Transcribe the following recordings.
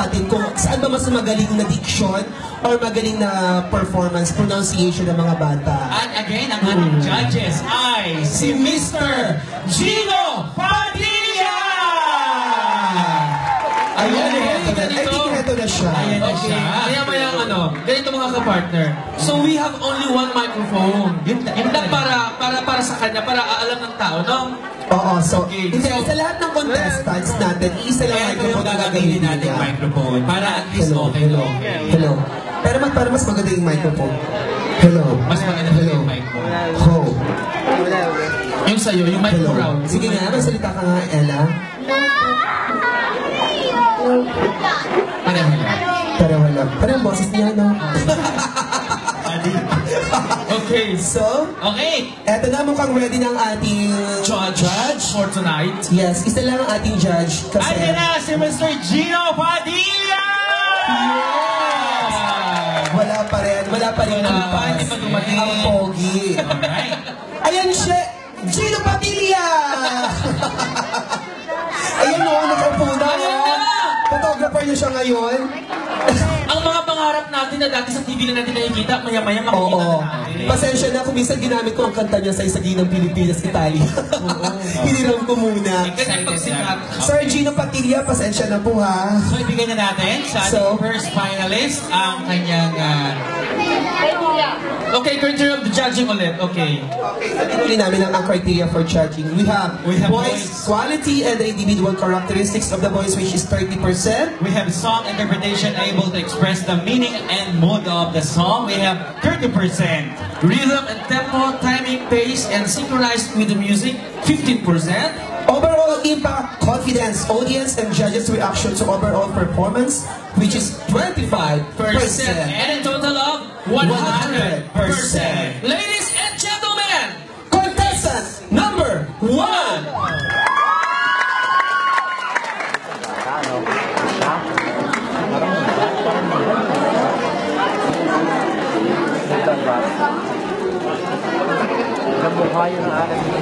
kapatid kung saan ba mas magaling na diction or magaling na performance, pronunciation ng mga bata. And again, ang ating judges ay si Mr. Gino Padilla! Ayan, ito na siya. Ayan na siya. Maya ganito mga ka-partner. So we have only one microphone. Yun lang para sa kanya, para alam ng tao, no? Oo, so, Okay, hindi, sa lahat ng contestants natin, isa lang microphone na gagawin natin niya. microphone para at least okay lang. Hello. Pero para mas maganda yung microphone. Hello. Mas maganda yung microphone. Ho. Yung sa'yo, yung microphone. Sige nga, magsalita ka nga, Ella. Pareho lang. Parang boses niya, no? Okay. So, eto na, mukhang ready ng ating judge for tonight. Yes, isa lang ang ating judge. Kasi Ayan na si Mr. Gino Padilla! Yes! Wala pa rin ang pas. Ang pogi. Ayan siya, Gino Padilla! Ayan o, nakaupo na. Photographer niya siya ngayon. Ang mga pangarap natin na dati sa TV na natin nakikita, maya-maya makikita na natin. Pasensya na kung minsan ginamit ko ang kanta niya sa Isaginang Pilipinas, Italia. Hiniram ko muna. Sir Gino Padilla, pasensya na po ha. So ibigay na natin sa ating first finalist ang kanyang... Okay, criteria of the judging ulit. Okay. Uli namin ang criteria for judging. We have voice quality and the individual characteristics of the voice, which is 30%. We have song interpretation able to express the meaning and mood of the song. We have 30%. Rhythm and tempo, timing, pace, and synchronized with the music, 15%. Overall impact, confidence, audience, and judges' reaction to overall performance, which is 25%. And a total of 100%. Ladies and gentlemen, contestant number 1. Buhayo ng alam mo.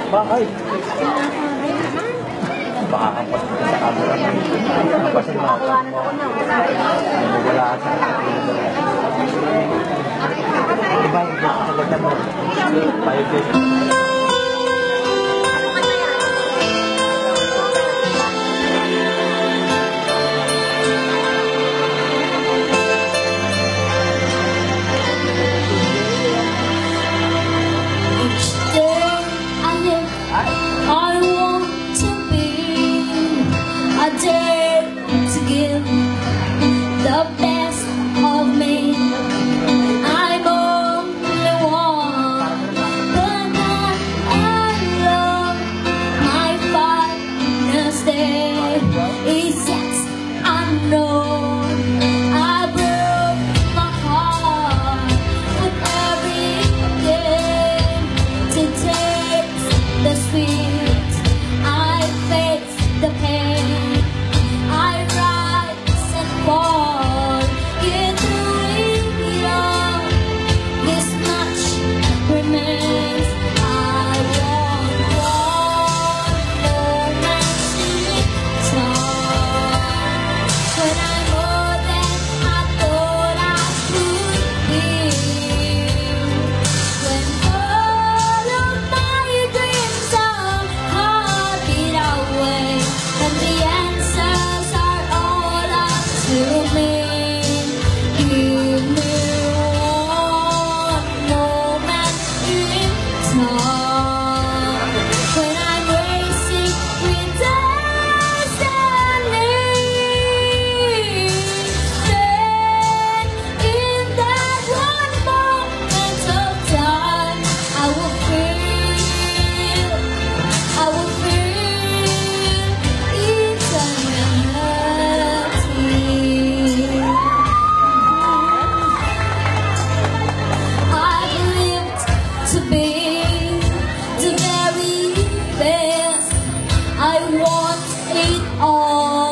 Bakit? Baka kampas mo sa camera. Kampasin mo ako mo. Wala sa diba yung sagad mo? 5 days. I want it all.